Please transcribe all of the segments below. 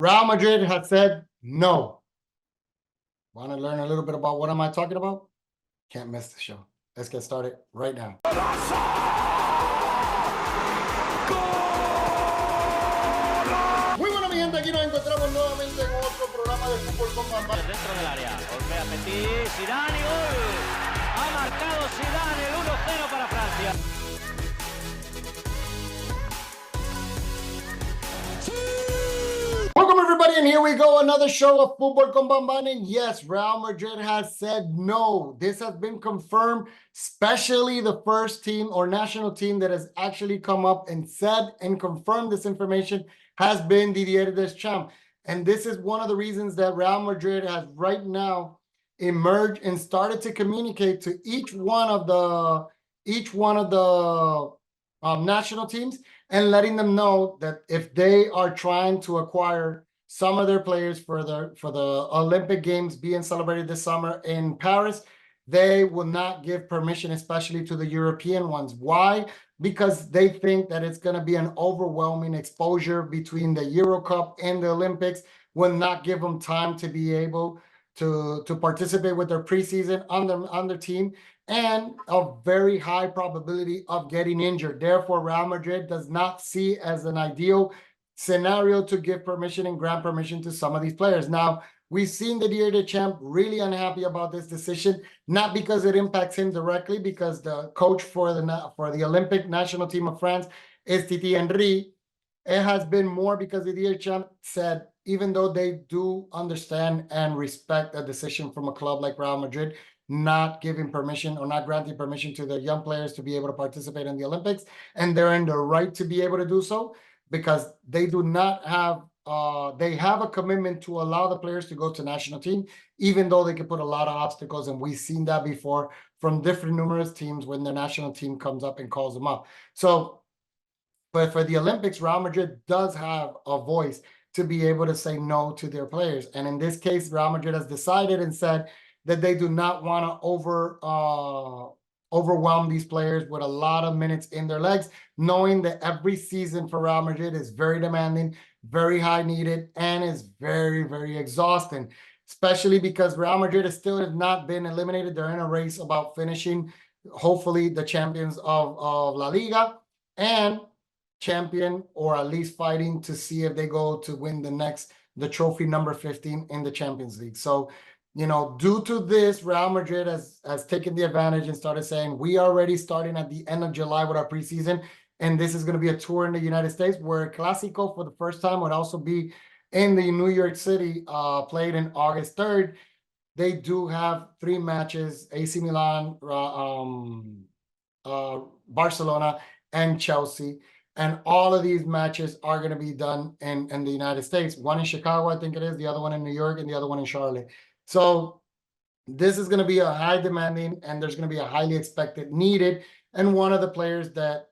Real Madrid has said no. Want to learn a little bit about what am I talking about? Can't miss the show. Let's get started right now. Muy buena mi gente, aquí nos encontramos nuevamente en otro programa de fútbol con Bamba. Dentro del área, golpea Petit, Zidane y gol. Ha marcado Zidane el 1-0 para Francia. Welcome everybody, and here we go, another show of Fútbol con Bamban. And yes, Real Madrid has said no. This has been confirmed, especially the first team or national team that has actually come up and said and confirmed this information has been Didier Deschamps. And this is one of the reasons that Real Madrid has right now emerged and started to communicate to each one of the national teams and letting them know that if they are trying to acquire some of their players for the Olympic Games being celebrated this summer in Paris, they will not give permission, especially to the European ones. Why? Because they think that it's going to be an overwhelming exposure between the Euro Cup and the Olympics, will not give them time to be able to participate with their preseason on their team, and a very high probability of getting injured. Therefore, Real Madrid does not see as an ideal scenario to give permission and grant permission to some of these players. Now, we've seen Didier Deschamps really unhappy about this decision, not because it impacts him directly, because the coach for the Olympic national team of France is Titi Henry. It has been more because Didier Deschamps said, even though they do understand and respect a decision from a club like Real Madrid, not giving permission or not granting permission to the young players to be able to participate in the Olympics, and they're in the right to be able to do so, because they do not have they have a commitment to allow the players to go to national team, even though they can put a lot of obstacles, and we've seen that before from different numerous teams when the national team comes up and calls them up. So, but for the Olympics, Real Madrid does have a voice to be able to say no to their players. And in this case, Real Madrid has decided and said that they do not want to overwhelm these players with a lot of minutes in their legs, knowing that every season for Real Madrid is very demanding, very high needed, and is very, very exhausting, especially because Real Madrid has still have not been eliminated. They're in a race about finishing, hopefully, the champions of La Liga and champion, or at least fighting to see if they go to win the trophy number 15 in the Champions League. So, you know, due to this, Real Madrid has taken the advantage and started saying, we are already starting at the end of July with our preseason, and this is going to be a tour in the United States, where Clásico for the first time would also be in the New York City, played in August 3rd. They do have 3 matches: AC Milan, Barcelona, and Chelsea. And all of these matches are going to be done in the United States. One in Chicago, I think it is, the other one in New York, and the other one in Charlotte. So this is going to be a high demanding, and there's going to be a highly expected, needed. And one of the players that,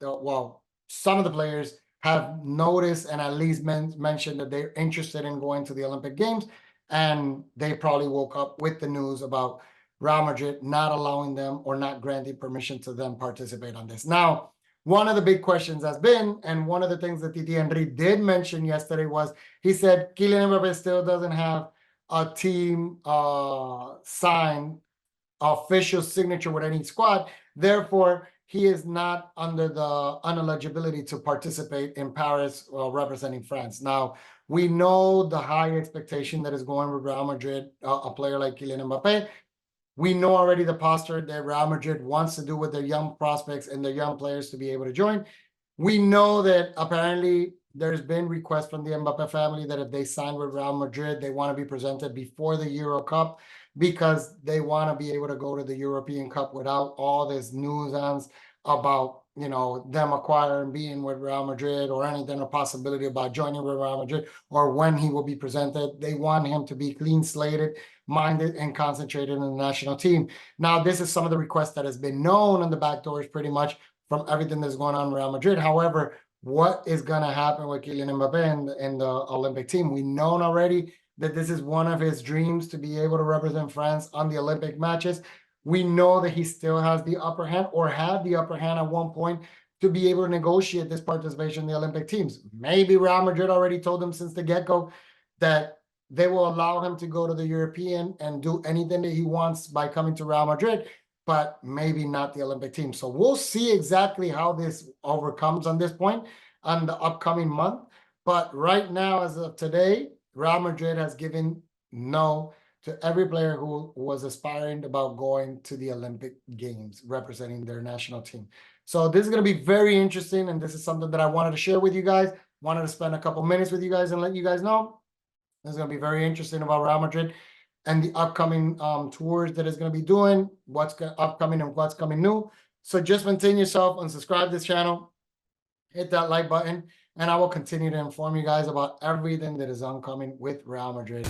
some of the players have noticed and at least mentioned that they're interested in going to the Olympic Games. And they probably woke up with the news about Real Madrid not allowing them or not granting permission to them participate on this. Now, one of the big questions has been, and one of the things that Titi Henry did mention yesterday was, he said Kylian Mbappé still doesn't have a team signed, official signature with any squad. Therefore, he is not under the uneligibility to participate in Paris representing France. Now, we know the high expectation that is going with Real Madrid, a player like Kylian Mbappé. We know already the posture that Real Madrid wants to do with their young prospects and their young players to be able to join. We know that apparently there's been requests from the Mbappé family that if they sign with Real Madrid, they want to be presented before the Euro Cup, because they want to be able to go to the European Cup without all this nuisance about, you know, them acquiring, being with Real Madrid, or anything, a possibility about joining with Real Madrid, or when he will be presented. They want him to be clean slated, minded, and concentrated in the national team. Now, this is some of the requests that has been known on the back doors pretty much from everything that's going on in Real Madrid. However, what is going to happen with Kylian Mbappé in the Olympic team? We know already that this is one of his dreams, to be able to represent France on the Olympic matches. We know that he still has the upper hand, or had the upper hand at one point, to be able to negotiate this participation in the Olympic teams. Maybe Real Madrid already told him since the get-go, that they will allow him to go to the European and do anything that he wants by coming to Real Madrid, but maybe not the Olympic team. So we'll see exactly how this overcomes on this point on the upcoming month. But right now, as of today, Real Madrid has given no to every player who was aspiring about going to the Olympic Games representing their national team. So this is going to be very interesting, and this is something that I wanted to share with you guys. Wanted to spend a couple minutes with you guys and let you guys know. This is going to be very interesting about Real Madrid and the upcoming tours that it's going to be doing, what's upcoming and what's coming new. So just maintain yourself and subscribe to this channel. Hit that like button, and I will continue to inform you guys about everything that is oncoming with Real Madrid.